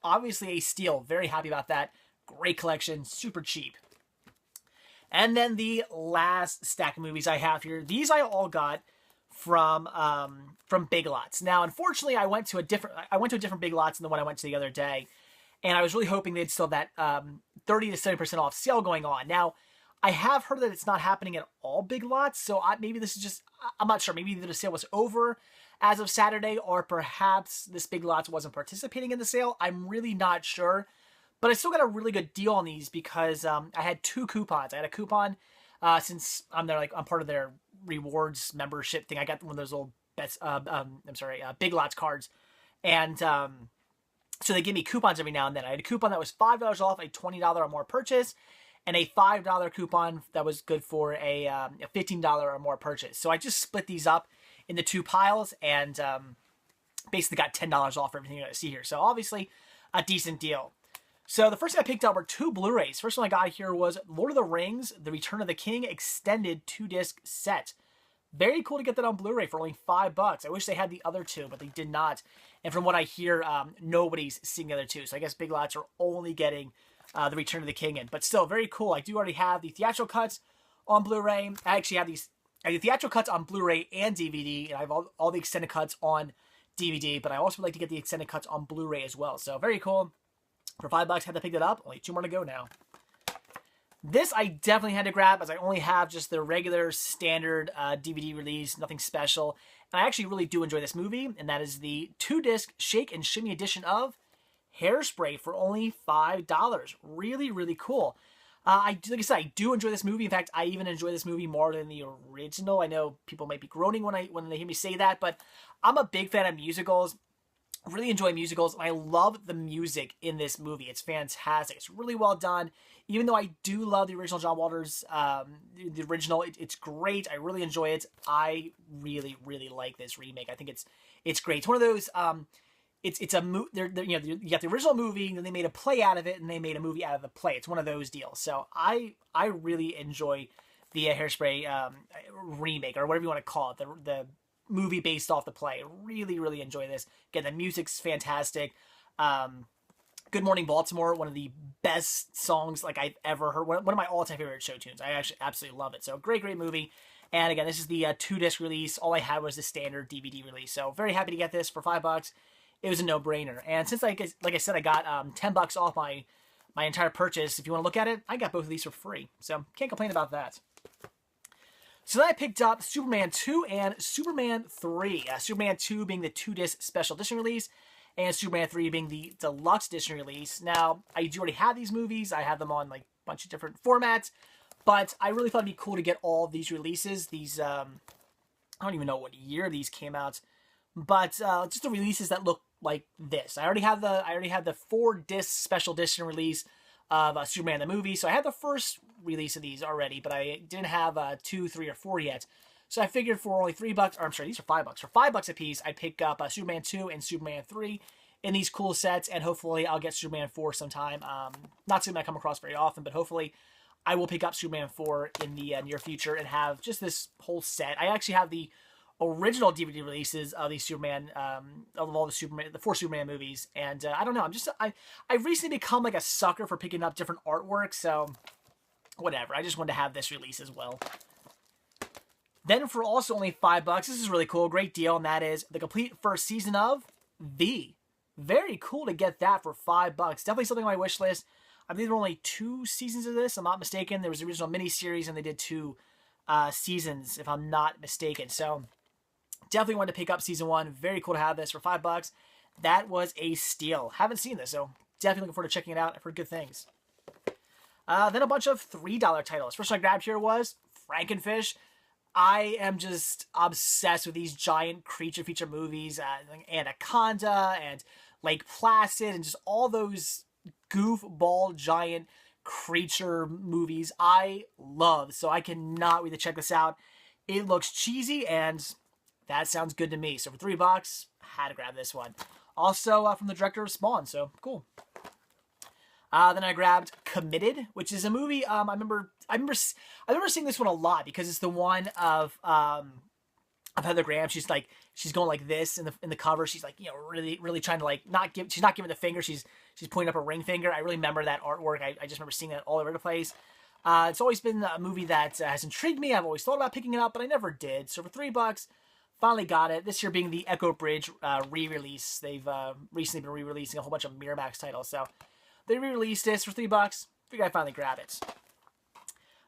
obviously a steal. Very happy about that. Great collection, super cheap. And then the last stack of movies I have here, these I all got from Big Lots. Now, unfortunately, I went to a different Big Lots than the one I went to the other day, and I was really hoping they'd still have that 30 to 70% off sale going on. Now, I have heard that it's not happening at all Big Lots, so maybe this is just, I'm not sure. Maybe the sale was over as of Saturday, or perhaps this Big Lots wasn't participating in the sale. I'm really not sure. But I still got a really good deal on these because I had 2 coupons. I had a coupon since I'm part of their rewards membership thing. I got one of those little Big Lots cards, and so they give me coupons every now and then. I had a coupon that was $5 off a $20 or more purchase, and a $5 coupon that was good for a $15 or more purchase. So I just split these up into 2 piles and basically got $10 off for everything I see here. So obviously a decent deal. So the first thing I picked up were 2 Blu-rays. First one I got here was Lord of the Rings, The Return of the King extended 2-disc set. Very cool to get that on Blu-ray for only $5. I wish they had the other 2, but they did not. And from what I hear, nobody's seeing the other 2. So I guess Big Lots are only getting The Return of the King in. But still, very cool. I do already have the theatrical cuts on Blu-ray. I actually have the theatrical cuts on Blu-ray and DVD, and I have all the extended cuts on DVD, but I also would like to get the extended cuts on Blu-ray as well. So very cool. For $5, had to pick that up. Only 2 more to go now. This I definitely had to grab, as I only have just the regular standard DVD release, nothing special. And I actually really do enjoy this movie, and that is the 2-disc Shake and Shimmy edition of Hairspray for only $5. Really, really cool. Like I said, I do enjoy this movie. In fact, I even enjoy this movie more than the original. I know people might be groaning when they hear me say that, but I'm a big fan of musicals. Really enjoy musicals, and I love the music in this movie. It's fantastic. It's really well done. Even though I do love the original John Waters, the original, it's great. I really enjoy it. I really, really like this remake. I think it's great. It's one of those. It's a you got the original movie, and then they made a play out of it, and they made a movie out of the play. It's one of those deals. So I really enjoy the Hairspray remake, or whatever you want to call it. The movie based off the play. Really, really enjoy this. Again, the music's fantastic. Good Morning Baltimore, one of the best songs like I've ever heard. One of my all-time favorite show tunes. I actually absolutely love it. So great, great movie. And again, this is the 2-disc release. All I had was the standard DVD release. So very happy to get this for $5. It was a no-brainer. And since, like I said, I got $10 off my entire purchase, if you want to look at it, I got both of these for free. So can't complain about that. So then I picked up Superman 2 and Superman 3. Superman 2 being the 2-disc special edition release, and Superman 3 being the deluxe edition release. Now, I do already have these movies. I have them on like a bunch of different formats, but I really thought it'd be cool to get all of these releases. These, I don't even know what year these came out, but just the releases that look like this. I already have the 4-disc special edition release of Superman the movie. So I had the first release of these already, but I didn't have 2, 3, or 4 yet. So I figured for only $3, or I'm sorry, these are $5. For $5 a piece, I'd pick up Superman 2 and Superman 3 in these cool sets, and hopefully I'll get Superman 4 sometime. Not something I come across very often, but hopefully I will pick up Superman 4 in the near future and have just this whole set. I actually have the original DVD releases of the Superman, of all the 4 Superman movies, and I don't know. I've recently become like a sucker for picking up different artwork, so whatever. I just wanted to have this release as well. Then for also only $5, this is really cool, great deal, and that is the complete first season of V. Very cool to get that for $5. Definitely something on my wish list. I believe there were only 2 seasons of this, I'm not mistaken. There was the original miniseries, and they did 2 seasons, if I'm not mistaken. So definitely wanted to pick up season 1. Very cool to have this for $5. That was a steal. Haven't seen this, so definitely looking forward to checking it out. I've heard good things. Then a bunch of $3 titles. First one I grabbed here was Frankenfish. I am just obsessed with these giant creature feature movies, like Anaconda and Lake Placid, and just all those goofball giant creature movies I love. So I cannot wait to check this out. It looks cheesy, and that sounds good to me. So for $3, had to grab this one. Also from the director of Spawn, so cool. Then I grabbed Committed, which is a movie. I remember seeing this one a lot because it's the one of Heather Graham. She's going like this in the cover. She's like, really trying to like she's not giving the finger. She's She's pointing up a ring finger. I really remember that artwork. I just remember seeing it all over the place. It's always been a movie that has intrigued me. I've always thought about picking it up, but I never did. So for $3, finally got it. This year being the Echo Bridge re-release. They've recently been re-releasing a whole bunch of Miramax titles. So they re-released this for $3. Figured I'd finally grab it.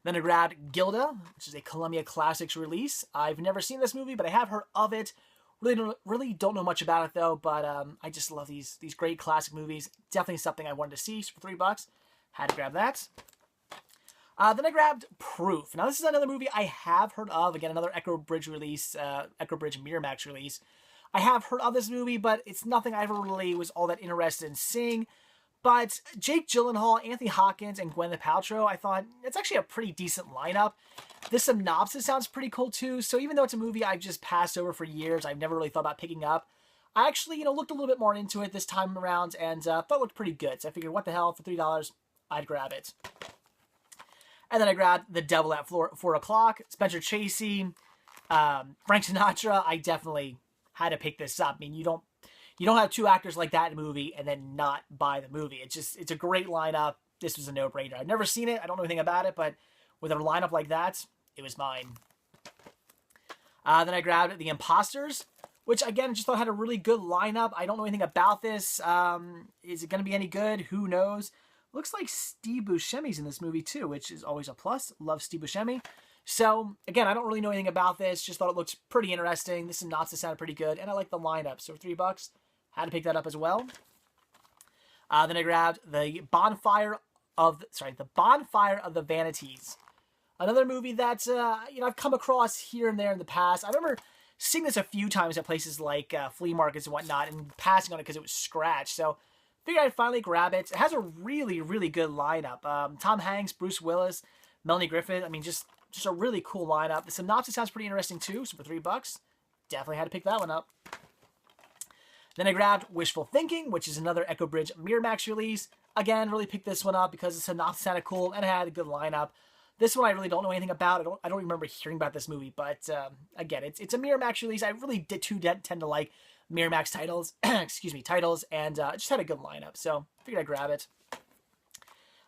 Then I grabbed Gilda, which is a Columbia Classics release. I've never seen this movie, but I have heard of it. Really don't know much about it though, but I just love these great classic movies. Definitely something I wanted to see. So for $3, had to grab that. Then I grabbed Proof. Now this is another movie I have heard of. Again, another Echo Bridge release, Echo Bridge Miramax release. I have heard of this movie, but it's nothing I ever really was all that interested in seeing. But Jake Gyllenhaal, Anthony Hopkins, and Gwyneth Paltrow, I thought it's actually a pretty decent lineup. The synopsis sounds pretty cool too. So even though it's a movie I've just passed over for years, I've never really thought about picking up. I actually, looked a little bit more into it this time around and thought it looked pretty good. So I figured, what the hell, for $3, I'd grab it. And then I grabbed The Devil at 4 O'Clock, Spencer Tracy, Frank Sinatra. I definitely had to pick this up. I mean, you don't have two actors like that in a movie and then not buy the movie. It's a great lineup. This was a no-brainer. I've never seen it. I don't know anything about it, but with a lineup like that, it was mine. Then I grabbed The Imposters, which again, just thought had a really good lineup. I don't know anything about this. Is it going to be any good? Who knows? Looks like Steve Buscemi's in this movie too, which is always a plus. Love Steve Buscemi. So, again, I don't really know anything about this. Just thought it looked pretty interesting. The synopsis sounded pretty good, and I like the lineup. So, for $3, had to pick that up as well. Then I grabbed The Bonfire of the Vanities. Another movie that, I've come across here and there in the past. I remember seeing this a few times at places like flea markets and whatnot, and passing on it because it was scratched. So, figured I'd finally grab it. It has a really, really good lineup. Tom Hanks, Bruce Willis, Melanie Griffith. I mean, just a really cool lineup. The synopsis sounds pretty interesting too. So for $3, definitely had to pick that one up. Then I grabbed Wishful Thinking, which is another Echo Bridge Miramax release. Again, really picked this one up because the synopsis sounded cool and it had a good lineup. This one I really don't know anything about. I don't remember hearing about this movie, but again, it's a Miramax release. I really tend to like Miramax titles, titles, and it just had a good lineup, so figured I'd grab it.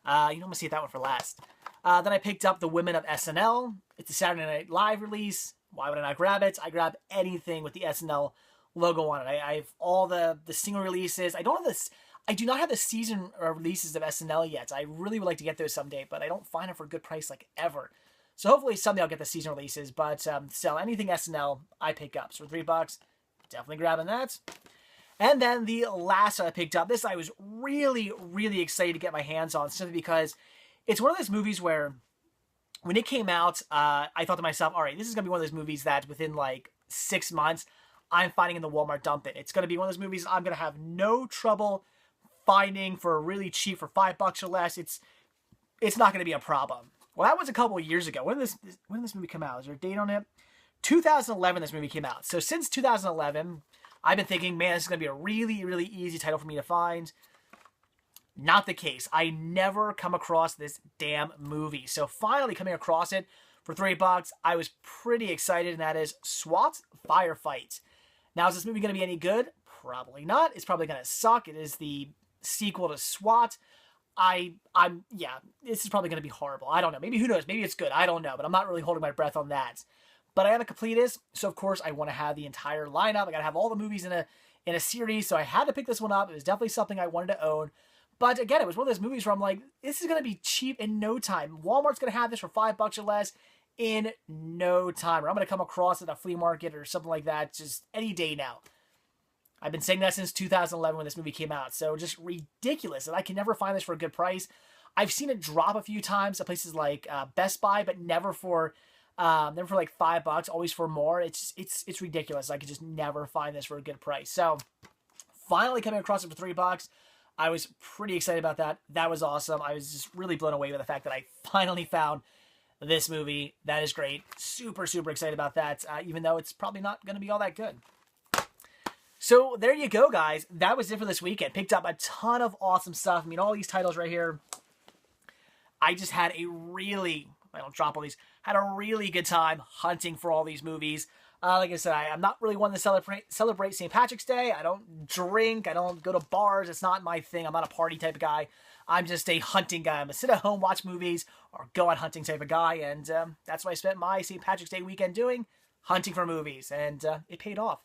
I'm gonna save that one for last. Then I picked up The Women of SNL. It's a Saturday Night Live release. Why would I not grab it? I grab anything with the SNL logo on it. I have all the single releases. I do not have the season releases of SNL yet. I really would like to get those someday, but I don't find them for a good price like ever. So hopefully someday I'll get the season releases, but still, anything SNL I pick up. So for $3, definitely grabbing that. And then the last one I picked up, this I was really, really excited to get my hands on, simply because it's one of those movies where when it came out, I thought to myself, all right, this is going to be one of those movies that within like 6 months, I'm finding in the Walmart dump it. It's going to be one of those movies I'm going to have no trouble finding for really cheap, for $5 or less. It's not going to be a problem. Well, that was a couple of years ago. When did this movie come out? Is there a date on it? 2011, this movie came out. So since 2011, I've been thinking, man, this is going to be a really, really easy title for me to find. Not the case. I never come across this damn movie. So finally coming across it for $3, I was pretty excited, and that is SWAT Firefight. Now, is this movie going to be any good? Probably not. It's probably going to suck. It is the sequel to SWAT. This is probably going to be horrible. I don't know. Maybe, who knows? Maybe it's good. I don't know, but I'm not really holding my breath on that. But I am a completist, so of course I want to have the entire lineup. I got to have all the movies in a series, so I had to pick this one up. It was definitely something I wanted to own. But again, it was one of those movies where I'm like, this is going to be cheap in no time. Walmart's going to have this for $5 or less in no time. Or I'm going to come across it at a flea market or something like that just any day now. I've been saying that since 2011 when this movie came out. So just ridiculous that I can never find this for a good price. I've seen it drop a few times at places like Best Buy, but never for like $5, always for more. It's ridiculous. I could just never find this for a good price. So finally coming across it for $3, I was pretty excited about that. That was awesome. I was just really blown away with the fact that I finally found this movie. That is great. Super, super excited about that, even though it's probably not going to be all that good. So there you go, guys. That was it for this weekend. Picked up a ton of awesome stuff. I mean, all these titles right here. I just had a really, I don't drop all these, had a really good time hunting for all these movies. Like I said, I'm not really one to celebrate St. Patrick's Day. I don't drink. I don't go to bars. It's not my thing. I'm not a party type of guy. I'm just a hunting guy. I'm a sit at home, watch movies, or go out hunting type of guy. And that's what I spent my St. Patrick's Day weekend doing, hunting for movies. And it paid off.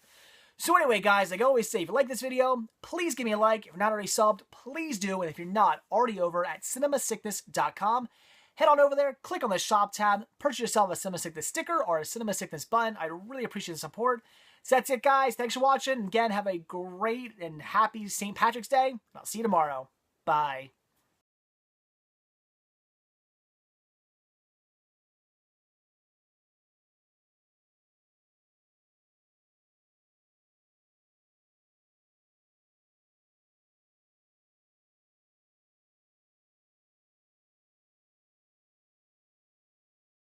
So anyway, guys, like I always say, if you like this video, please give me a like. If you're not already subbed, please do. And if you're not already over at cinemasickness.com, head on over there, click on the shop tab, purchase yourself a Cinema Sickness sticker or a Cinema Sickness button. I really appreciate the support. So that's it, guys. Thanks for watching. Again, have a great and happy St. Patrick's Day. I'll see you tomorrow. Bye.